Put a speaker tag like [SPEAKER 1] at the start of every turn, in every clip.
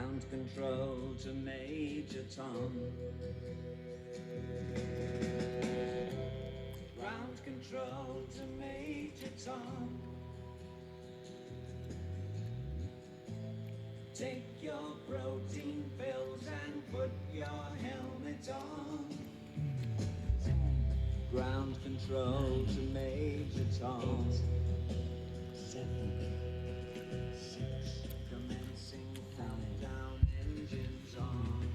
[SPEAKER 1] Ground control to Major Tom. Ground control to Major Tom. Take your protein pills and put your helmet on. Ground control to Major Tom. 7, 6, commencing countdown, engines on.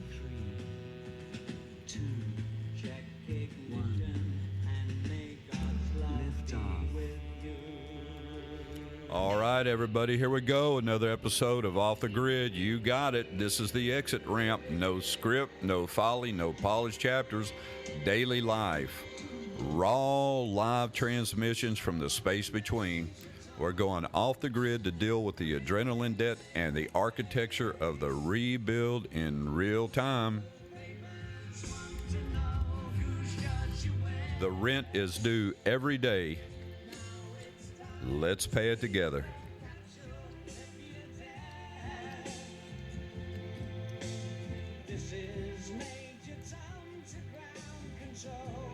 [SPEAKER 1] 3, 2, check ignition, and may God's love be with you.
[SPEAKER 2] All right, everybody, here we go. Another episode of Off the Grid. You got it. This is the exit ramp. No script, no folly, no polished chapters. Daily life. Raw live transmissions from the space between. We're going off the grid to deal with the adrenaline debt and the architecture of the rebuild in real time. The rent is due every day. Let's pay it together.
[SPEAKER 1] This is Major Tom to ground control.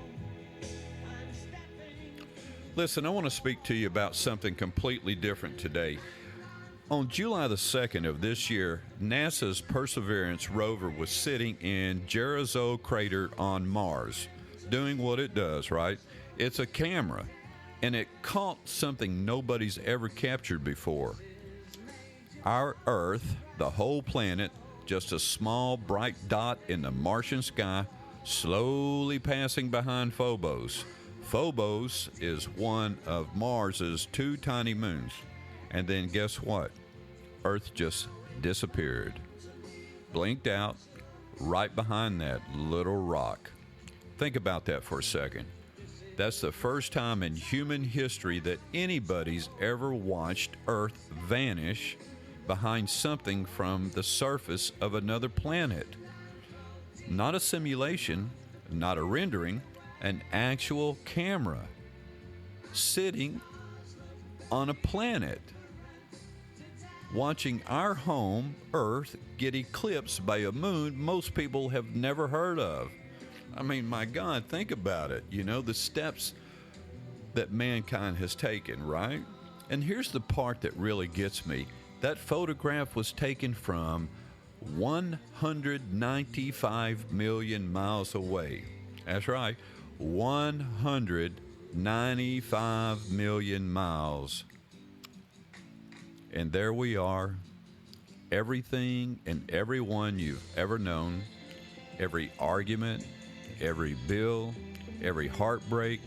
[SPEAKER 1] I'm stepping.
[SPEAKER 2] Listen, I want to speak to you about something completely different today. On July the 2nd of this year, NASA's Perseverance rover was sitting in Jezero Crater on Mars, doing what it does, right? It's a camera. And it caught something nobody's ever captured before. Our Earth, the whole planet, just a small bright dot in the Martian sky, slowly passing behind Phobos. Phobos is one of Mars's 2 tiny moons. And then guess what? Earth just disappeared. Blinked out right behind that little rock. Think about that for a second. That's the first time in human history that anybody's ever watched Earth vanish behind something from the surface of another planet. Not a simulation, not a rendering, an actual camera sitting on a planet, watching our home, Earth, get eclipsed by a moon most people have never heard of. I mean, my God, think about it. You know, the steps that mankind has taken, right? And here's the part that really gets me. That photograph was taken from 195 million miles away. That's right, 195 million miles. And there we are, everything and everyone you've ever known, every argument, every bill, every heartbreak,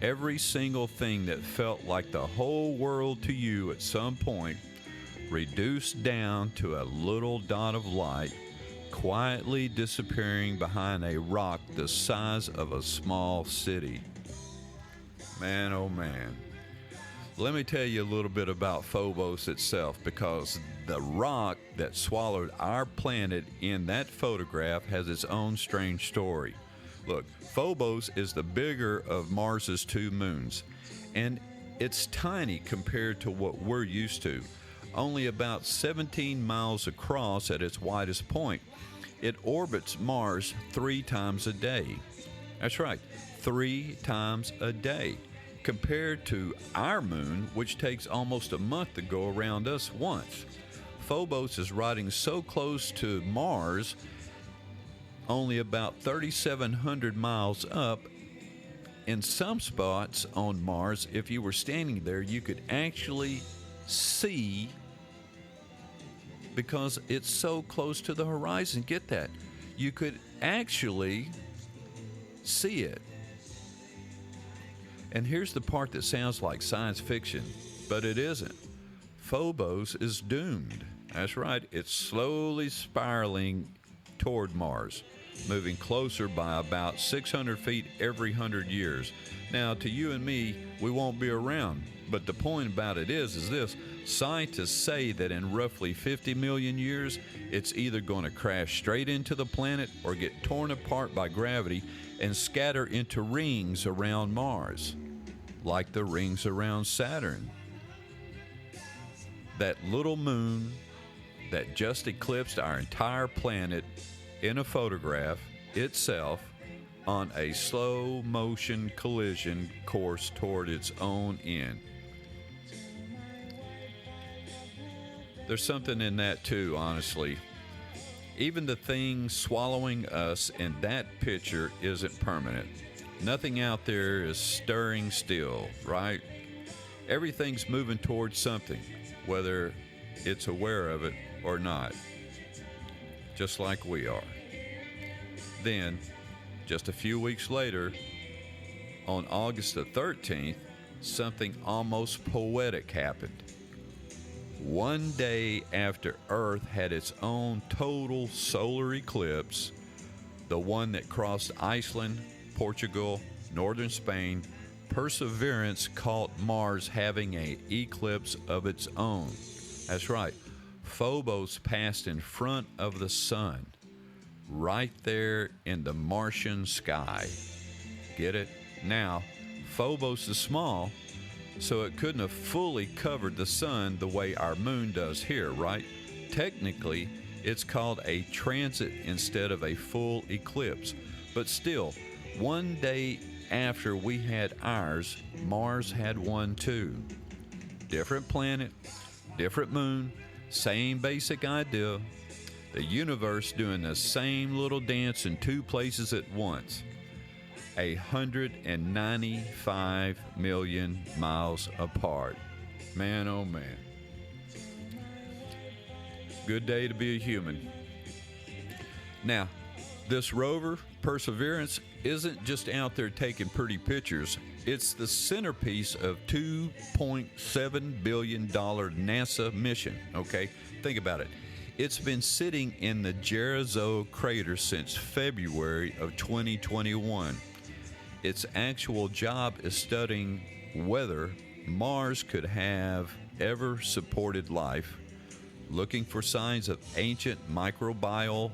[SPEAKER 2] every single thing that felt like the whole world to you at some point, reduced down to a little dot of light, quietly disappearing behind a rock the size of a small city. Man, oh man. Let me tell you a little bit about Phobos itself, because the rock that swallowed our planet in that photograph has its own strange story. Look, Phobos is the bigger of Mars's 2 moons, and it's tiny compared to what we're used to, only about 17 miles across at its widest point. It orbits Mars 3 times a day. That's right, 3 times a day, compared to our moon, which takes almost a month to go around us once. Phobos is riding so close to Mars, only about 3,700 miles up. In some spots on Mars, if you were standing there, you could actually see, because it's so close to the horizon. Get that? You could actually see it. And here's the part that sounds like science fiction, but it isn't. Phobos is doomed. That's right. It's slowly spiraling toward Mars, moving closer by about 600 feet every 100 years. Now, to you and me, we won't be around, but the point about it is this. Scientists say that in roughly 50 million years, it's either going to crash straight into the planet or get torn apart by gravity and scatter into rings around Mars, like the rings around Saturn. That little moon that just eclipsed our entire planet in a photograph itself on a slow motion collision course toward its own end. There's something in that too, honestly. Even the thing swallowing us in that picture isn't permanent. Nothing out there is stirring still, right? Everything's moving towards something, whether it's aware of it or not, just like we are. Then, just a few weeks later, on August the 13th, something almost poetic happened. One day after Earth had its own total solar eclipse, the one that crossed Iceland, Portugal, northern Spain, Perseverance caught Mars having an eclipse of its own. That's right. Phobos passed in front of the sun, right there in the Martian sky. Get it? Now, Phobos is small, so it couldn't have fully covered the sun the way our moon does here, right? Technically, it's called a transit instead of a full eclipse. But still, one day after we had ours, Mars had one too. Different planet, different moon, same basic idea. The universe doing the same little dance in two places at once. 195 million miles apart. Man, oh man. Good day to be a human. Now, this rover, Perseverance, isn't just out there taking pretty pictures. It's the centerpiece of $2.7 billion NASA mission, okay? Think about it. It's been sitting in the Jezero Crater since February of 2021. Its actual job is studying whether Mars could have ever supported life, looking for signs of ancient microbial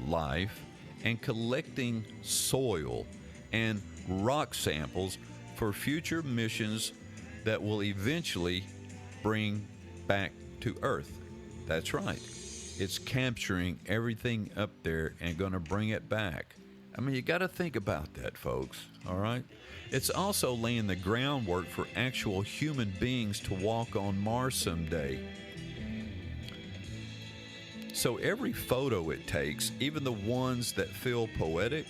[SPEAKER 2] life, and collecting soil and rock samples for future missions that will eventually bring back to Earth. That's right. It's capturing everything up there and going to bring it back. I mean, you got to think about that, folks, all right? It's also laying the groundwork for actual human beings to walk on Mars someday. So every photo it takes, even the ones that feel poetic,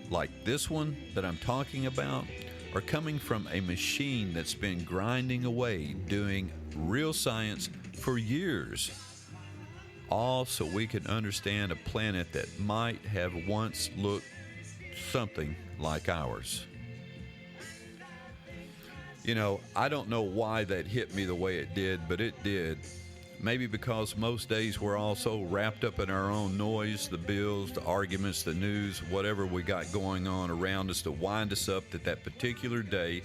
[SPEAKER 2] like this one that I'm talking about, are coming from a machine that's been grinding away, doing real science for years. All so we can understand a planet that might have once looked something like ours. You know, I don't know why that hit me the way it did, but it did. Maybe because most days we're all so wrapped up in our own noise, the bills, the arguments, the news, whatever we got going on around us to wind us up that particular day,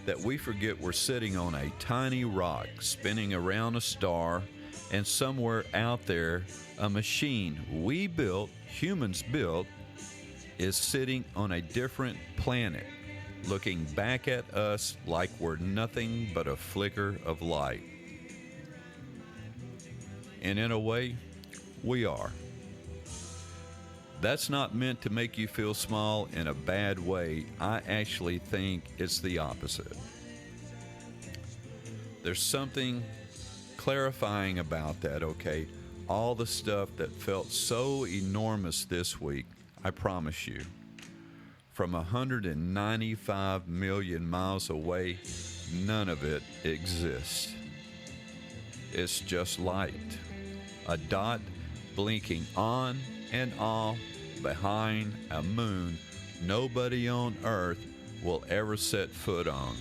[SPEAKER 2] that we forget we're sitting on a tiny rock spinning around a star, and somewhere out there, a machine we built, humans built, is sitting on a different planet, looking back at us like we're nothing but a flicker of light. And in a way, we are. That's not meant to make you feel small in a bad way. I actually think it's the opposite. There's something clarifying about that, okay? All the stuff that felt so enormous this week, I promise you, from 195 million miles away, none of it exists. It's just light, a dot blinking on and off behind a moon nobody on Earth will ever set foot on.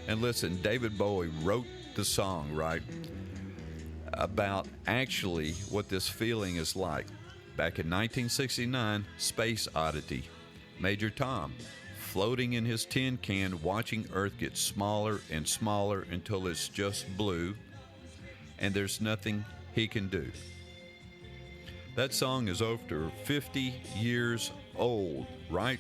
[SPEAKER 2] And listen, David Bowie wrote the song, right, about actually what this feeling is like. Back in 1969, Space Oddity, Major Tom, floating in his tin can, watching Earth get smaller and smaller until it's just blue, and there's nothing he can do. That song is over 50 years old, right?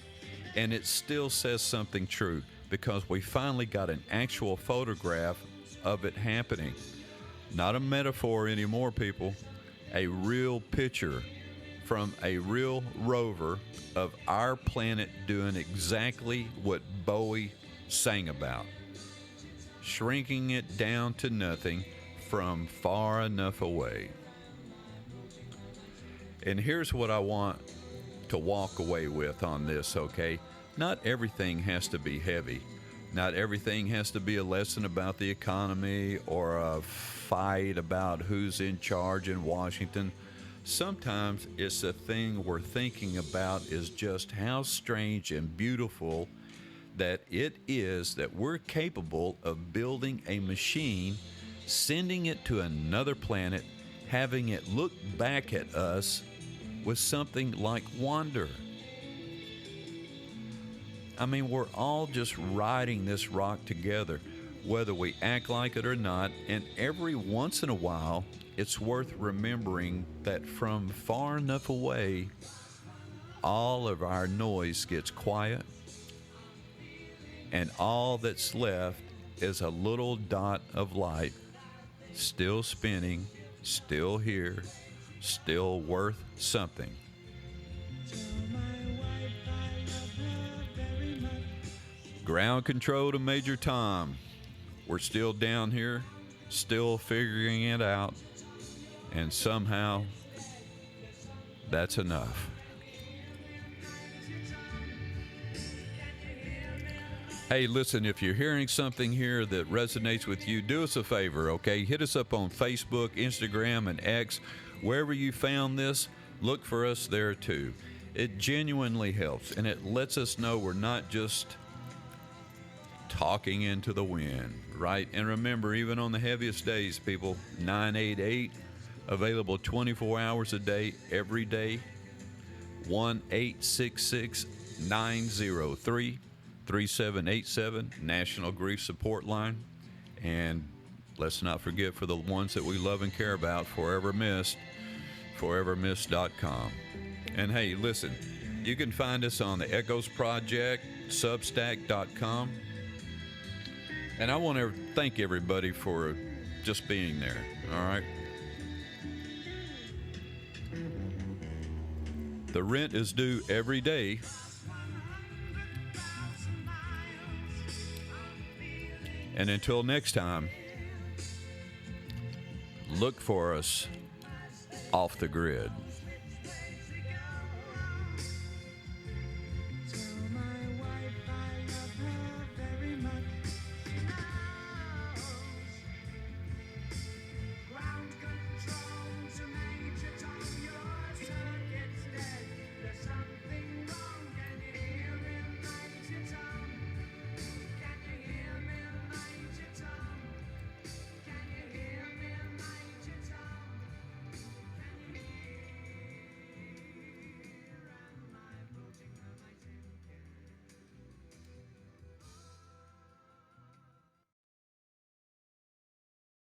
[SPEAKER 2] And it still says something true, because we finally got an actual photograph of it happening. Not a metaphor anymore, people. A real picture from a real rover of our planet doing exactly what Bowie sang about. Shrinking it down to nothing from far enough away. And here's what I want to walk away with on this, okay? Not everything has to be heavy. Not everything has to be a lesson about the economy or a fight about who's in charge in Washington. Sometimes it's the thing we're thinking about is just how strange and beautiful that it is that we're capable of building a machine, sending it to another planet, having it look back at us with something like wonder. I mean, we're all just riding this rock together, whether we act like it or not, and every once in a while, it's worth remembering that from far enough away, all of our noise gets quiet, and all that's left is a little dot of light, still spinning, still here, still worth something. Ground control to Major Tom. We're still down here, still figuring it out, and somehow that's enough. Hey, listen, if you're hearing something here that resonates with you, do us a favor, okay? Hit us up on Facebook, Instagram, and X. Wherever you found this, look for us there too. It genuinely helps, and it lets us know we're not just talking into the wind, right? And remember, even on the heaviest days, people, 988, available 24 hours a day, every day, 1-866-903-3787, National Grief Support Line. And let's not forget, for the ones that we love and care about, Forever Missed, forevermissed.com. And hey, listen, you can find us on the Echoes Project, substack.com. And I want to thank everybody for just being there, all right? The rent is due every day. And until next time, look for us off the grid.